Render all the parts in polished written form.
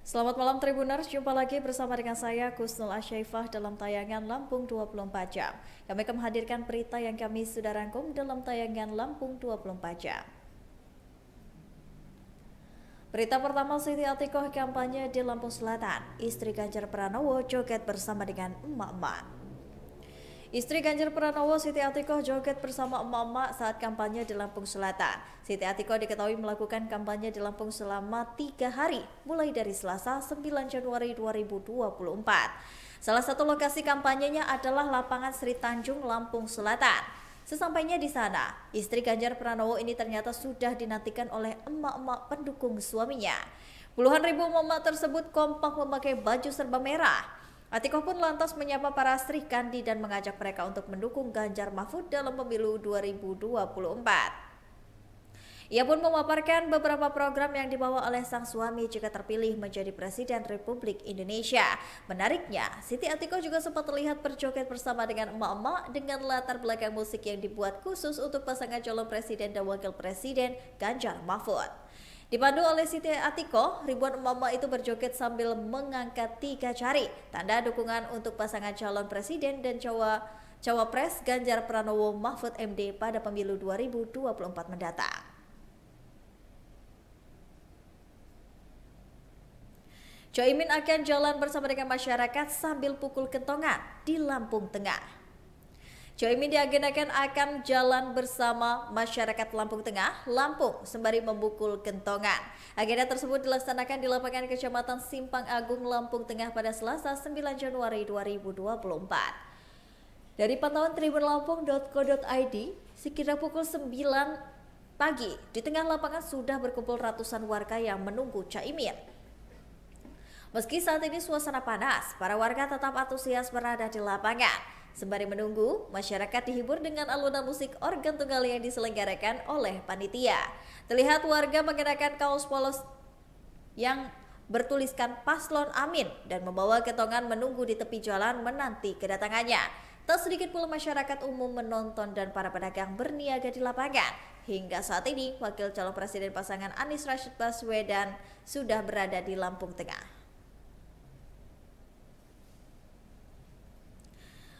Selamat malam Tribuners, jumpa lagi bersama dengan saya Kusnul Asyaifah dalam tayangan Lampung 24 Jam. Kami akan menghadirkan berita yang kami sudah rangkum dalam tayangan Lampung 24 Jam. Berita pertama, Siti Atikoh kampanye di Lampung Selatan. Istri Ganjar Pranowo joget bersama dengan emak-emak. Istri Ganjar Pranowo, Siti Atikoh, joget bersama emak-emak saat kampanye di Lampung Selatan. Siti Atikoh diketahui melakukan kampanye di Lampung selama 3 hari, mulai dari Selasa 9 Januari 2024. Salah satu lokasi kampanyenya adalah lapangan Sri Tanjung, Lampung Selatan. Sesampainya di sana, istri Ganjar Pranowo ini ternyata sudah dinantikan oleh emak-emak pendukung suaminya. Puluhan ribu emak-emak tersebut kompak memakai baju serba merah. Atikoh pun lantas menyapa para Sri Kandi dan mengajak mereka untuk mendukung Ganjar Mahfud dalam pemilu 2024. Ia pun memaparkan beberapa program yang dibawa oleh sang suami jika terpilih menjadi Presiden Republik Indonesia. Menariknya, Siti Atikoh juga sempat terlihat berjoget bersama dengan emak-emak dengan latar belakang musik yang dibuat khusus untuk pasangan calon presiden dan wakil presiden Ganjar Mahfud. Dipandu oleh Siti Atikoh, ribuan emak-emak itu berjoget sambil mengangkat 3 jari, tanda dukungan untuk pasangan calon presiden dan cawapres Ganjar Pranowo Mahfud MD pada pemilu 2024 mendatang. Caimin akan jalan bersama dengan masyarakat sambil pukul kentongan di Lampung Tengah. Caimin diagendakan akan jalan bersama masyarakat Lampung Tengah, Lampung, sembari memukul kentongan. Agenda tersebut dilaksanakan di lapangan Kecamatan Simpang Agung, Lampung Tengah pada Selasa 9 Januari 2024. Dari pantauan tribunlampung.co.id, sekira pukul 9 pagi, di tengah lapangan sudah berkumpul ratusan warga yang menunggu Caimin. Meski saat ini suasana panas, para warga tetap antusias berada di lapangan. Sembari menunggu, masyarakat dihibur dengan alunan musik organ tunggal yang diselenggarakan oleh panitia. Terlihat warga mengenakan kaos polos yang bertuliskan Paslon Amin dan membawa kentongan menunggu di tepi jalan menanti kedatangannya. Tak sedikit pula masyarakat umum menonton dan para pedagang berniaga di lapangan. Hingga saat ini, wakil calon presiden pasangan Anies Rashid Baswedan sudah berada di Lampung Tengah.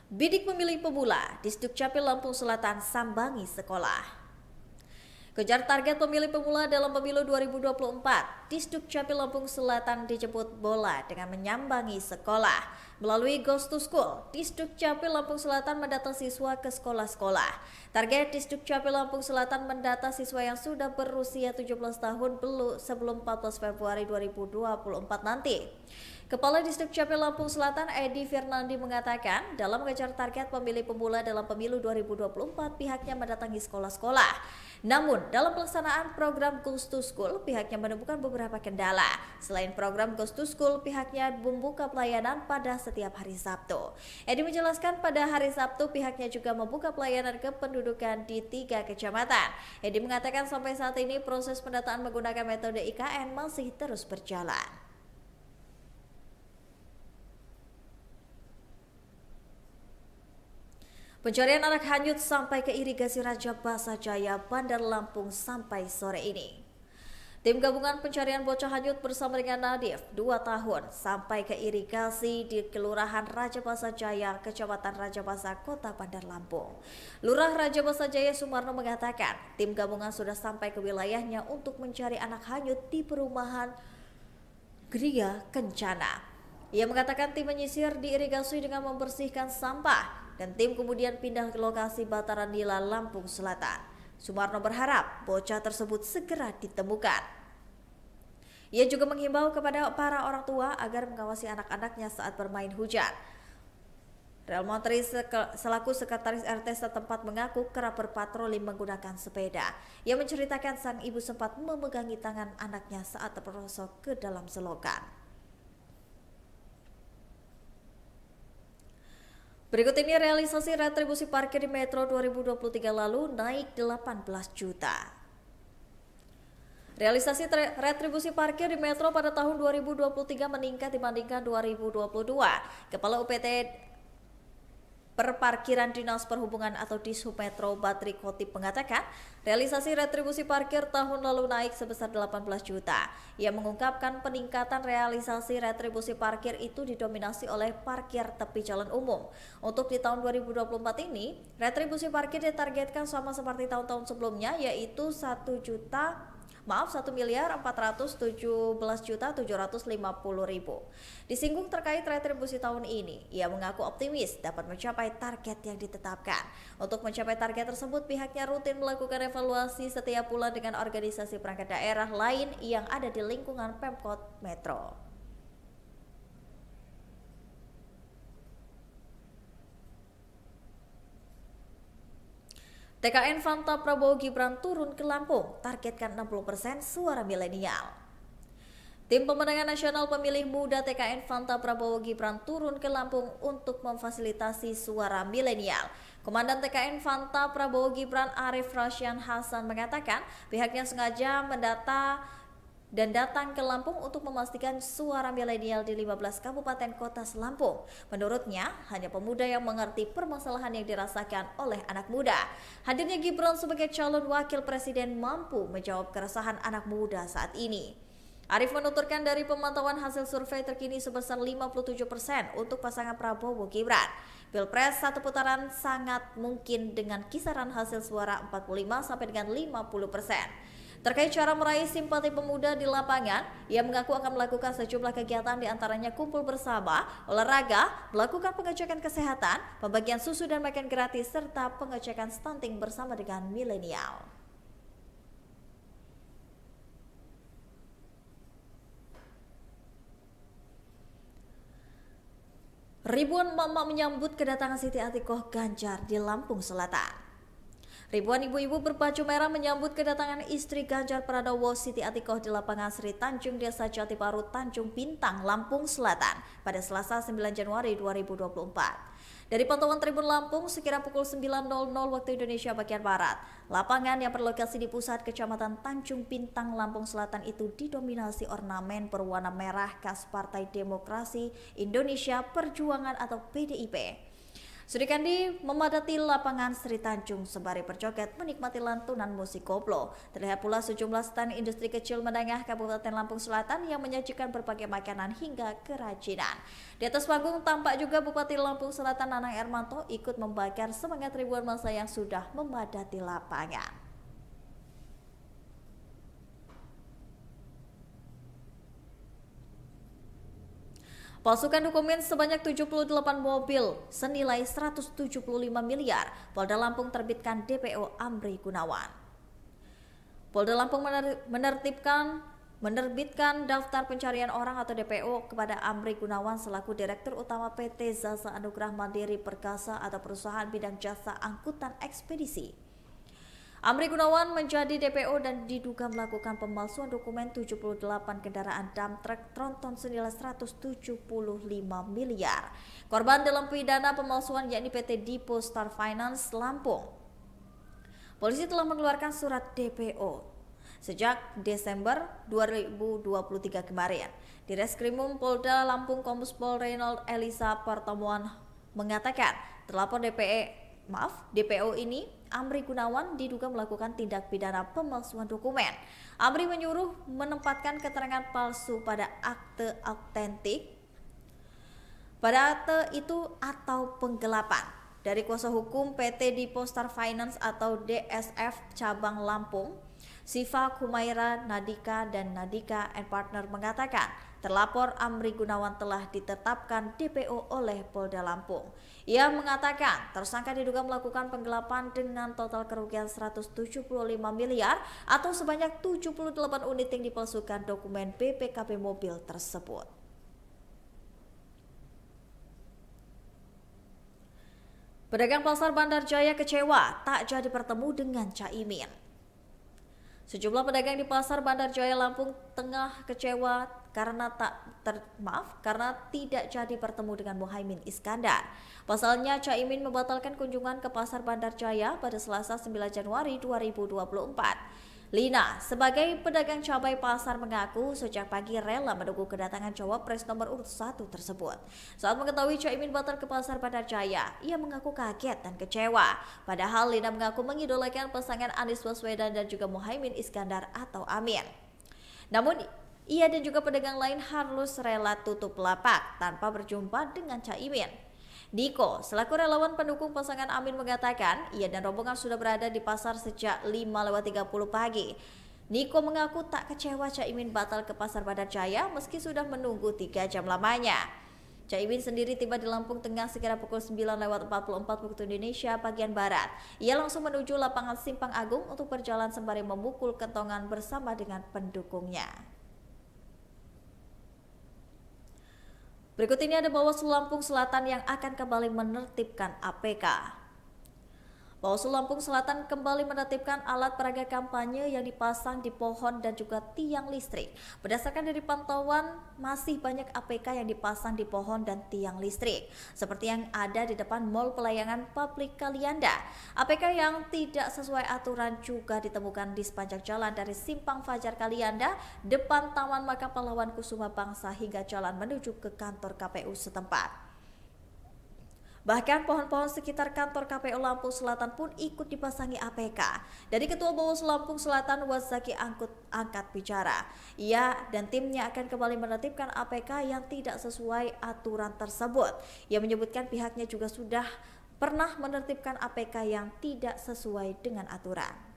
Bidik pemilih pemula di Sdukcapil Lampung Selatan sambangi sekolah. Kejar target pemilih pemula dalam pemilu 2024, di Sdukcapil Lampung Selatan dijemput bola dengan menyambangi sekolah. Melalui Ghost to School, di Sdukcapil Lampung Selatan mendata siswa ke sekolah-sekolah. Target di Sdukcapil Lampung Selatan mendata siswa yang sudah berusia 17 tahun sebelum 14 Februari 2024 nanti. Kepala Disdukcapil Lampung Selatan Edi Firnandi mengatakan dalam mengejar target pemilih pemula dalam pemilu 2024 pihaknya mendatangi sekolah-sekolah. Namun dalam pelaksanaan program Ghost to School pihaknya menemukan beberapa kendala. Selain program Ghost to School pihaknya membuka pelayanan pada setiap hari Sabtu. Edi menjelaskan pada hari Sabtu pihaknya juga membuka pelayanan kependudukan di 3 kecamatan. Edi mengatakan sampai saat ini proses pendataan menggunakan metode IKN masih terus berjalan. Pencarian anak hanyut sampai ke irigasi Raja Basa Jaya, Bandar Lampung sampai sore ini. Tim gabungan pencarian bocah hanyut bersama dengan Nadif 2 tahun sampai ke irigasi di Kelurahan Raja Basa Jaya, Kecamatan Raja Basa, Kota Bandar Lampung. Lurah Raja Basa Jaya Sumarno mengatakan tim gabungan sudah sampai ke wilayahnya untuk mencari anak hanyut di perumahan Gria Kencana. Ia mengatakan tim menyisir di irigasi dengan membersihkan sampah dan tim kemudian pindah ke lokasi Bataran Nila, Lampung Selatan. Sumarno berharap bocah tersebut segera ditemukan. Ia juga menghimbau kepada para orang tua agar mengawasi anak-anaknya saat bermain hujan. Rel Montri selaku sekretaris RT setempat mengaku kerap berpatroli menggunakan sepeda. Ia menceritakan sang ibu sempat memegangi tangan anaknya saat terperosok ke dalam selokan. Berikut ini realisasi retribusi parkir di Metro 2023 lalu naik 18 juta. Realisasi retribusi parkir di Metro pada tahun 2023 meningkat dibandingkan 2022. Kepala UPT Perparkiran Dinas Perhubungan atau Dishub Metro Batri Khotib mengatakan, realisasi retribusi parkir tahun lalu naik sebesar 18 juta. Ia mengungkapkan peningkatan realisasi retribusi parkir itu didominasi oleh parkir tepi jalan umum. Untuk di tahun 2024 ini, retribusi parkir ditargetkan sama seperti tahun-tahun sebelumnya, yaitu 1.417.750.000. Disinggung terkait retribusi tahun ini, ia mengaku optimis dapat mencapai target yang ditetapkan. Untuk mencapai target tersebut, pihaknya rutin melakukan evaluasi setiap bulan dengan organisasi perangkat daerah lain yang ada di lingkungan Pemkot Metro. TKN Fanta Prabowo Gibran turun ke Lampung, targetkan 60% suara milenial. Tim Pemenangan Nasional Pemilih Muda TKN Fanta Prabowo Gibran turun ke Lampung untuk memfasilitasi suara milenial. Komandan TKN Fanta Prabowo Gibran Arif Rasyan Hasan mengatakan pihaknya sengaja datang ke Lampung untuk memastikan suara milenial di 15 kabupaten kota se-Lampung. Menurutnya, hanya pemuda yang mengerti permasalahan yang dirasakan oleh anak muda. Hadirnya Gibran sebagai calon wakil presiden mampu menjawab keresahan anak muda saat ini. Arif menuturkan dari pemantauan hasil survei terkini sebesar 57% untuk pasangan Prabowo Gibran. Pilpres satu putaran sangat mungkin dengan kisaran hasil suara 45 sampai dengan 50%. Terkait cara meraih simpati pemuda di lapangan, ia mengaku akan melakukan sejumlah kegiatan diantaranya kumpul bersama, olahraga, melakukan pengecekan kesehatan, pembagian susu dan makan gratis, serta pengecekan stunting bersama dengan milenial. Ribuan emak-emak menyambut kedatangan Siti Atikoh Ganjar di Lampung Selatan. Ribuan ibu-ibu berbaju merah menyambut kedatangan istri Ganjar Pranowo Siti Atikoh di lapangan Sri Tanjung Desa Jatiparu, Tanjung Bintang, Lampung Selatan pada Selasa 9 Januari 2024. Dari pantauan Tribun Lampung sekira pukul 9.00 waktu Indonesia bagian Barat, lapangan yang berlokasi di pusat Kecamatan Tanjung Bintang, Lampung Selatan itu didominasi ornamen berwarna merah khas Partai Demokrasi Indonesia Perjuangan atau PDIP. Sudikandi memadati lapangan Sri Tanjung sembari berjoget menikmati lantunan musik koplo. Terlihat pula sejumlah stand industri kecil menengah Kabupaten Lampung Selatan yang menyajikan berbagai makanan hingga kerajinan. Di atas panggung tampak juga Bupati Lampung Selatan Nanang Ermanto ikut membakar semangat ribuan massa yang sudah memadati lapangan. Palsukan dokumen sebanyak 78 mobil senilai 175 miliar. Polda Lampung terbitkan DPO Amri Gunawan. Polda Lampung menerbitkan daftar pencarian orang atau DPO kepada Amri Gunawan selaku Direktur Utama PT Zasa Anugrah Mandiri Perkasa atau perusahaan bidang jasa angkutan ekspedisi. Amri Gunawan menjadi DPO dan diduga melakukan pemalsuan dokumen 78 kendaraan dump truck tronton senilai 175 miliar. Korban dalam pidana pemalsuan yakni PT Depo Star Finance Lampung. Polisi telah mengeluarkan surat DPO sejak Desember 2023 kemarin. Di Reskrimum Polda Lampung Kombespol Reynold Elisa Pertemuan mengatakan terlapor DPO ini Amri Gunawan diduga melakukan tindak pidana pemalsuan dokumen. Amri menyuruh menempatkan keterangan palsu pada akte autentik itu atau penggelapan. Dari kuasa hukum PT Depo Star Finance atau DSF Cabang Lampung, Siva Kumaira Nadika dan Nadika and Partner mengatakan terlapor Amri Gunawan telah ditetapkan DPO oleh Polda Lampung. Ia mengatakan tersangka diduga melakukan penggelapan dengan total kerugian 175 miliar atau sebanyak 78 unit yang dipalsukan dokumen BPKB mobil tersebut. Pedagang pasar Bandar Jaya kecewa tak jadi bertemu dengan Caimin. Sejumlah pedagang di pasar Bandar Jaya Lampung Tengah kecewa karena karena tidak jadi bertemu dengan Muhaimin Iskandar. Pasalnya Caimin membatalkan kunjungan ke pasar Bandar Jaya pada Selasa 9 Januari 2024. Lina, sebagai pedagang cabai pasar mengaku sejak pagi rela menunggu kedatangan cawapres nomor urut 1 tersebut. Saat mengetahui Caimin batal ke pasar Jaya, ia mengaku kaget dan kecewa. Padahal Lina mengaku mengidolakan pasangan Anies Baswedan dan juga Muhaimin Iskandar atau Amin. Namun, ia dan juga pedagang lain harus rela tutup lapak tanpa berjumpa dengan Caimin. Diko, selaku relawan pendukung pasangan Amin mengatakan, ia dan rombongan sudah berada di pasar sejak 5:30 pagi. Niko mengaku tak kecewa Caimin batal ke pasar Jaya meski sudah menunggu 3 jam lamanya. Caimin sendiri tiba di Lampung Tengah sekira pukul 9:44 waktu Indonesia bagian Barat. Ia langsung menuju lapangan Simpang Agung untuk berjalan sembari memukul kentongan bersama dengan pendukungnya. Berikut ini ada Bawaslu Lampung Selatan yang akan kembali menertibkan APK. Bawaslu Lampung Selatan kembali menertibkan alat peraga kampanye yang dipasang di pohon dan juga tiang listrik. Berdasarkan dari pantauan, masih banyak APK yang dipasang di pohon dan tiang listrik, seperti yang ada di depan Mall Pelayangan Publik Kalianda. APK yang tidak sesuai aturan juga ditemukan di sepanjang jalan dari Simpang Fajar Kalianda, depan Taman Makam Pahlawan Kusuma Bangsa hingga jalan menuju ke kantor KPU setempat. Bahkan pohon-pohon sekitar kantor KPU Lampung Selatan pun ikut dipasangi APK. Dari Ketua Bawaslu Lampung Selatan Wazaki angkat bicara. Ia dan timnya akan kembali menertibkan APK yang tidak sesuai aturan tersebut. Ia menyebutkan pihaknya juga sudah pernah menertibkan APK yang tidak sesuai dengan aturan.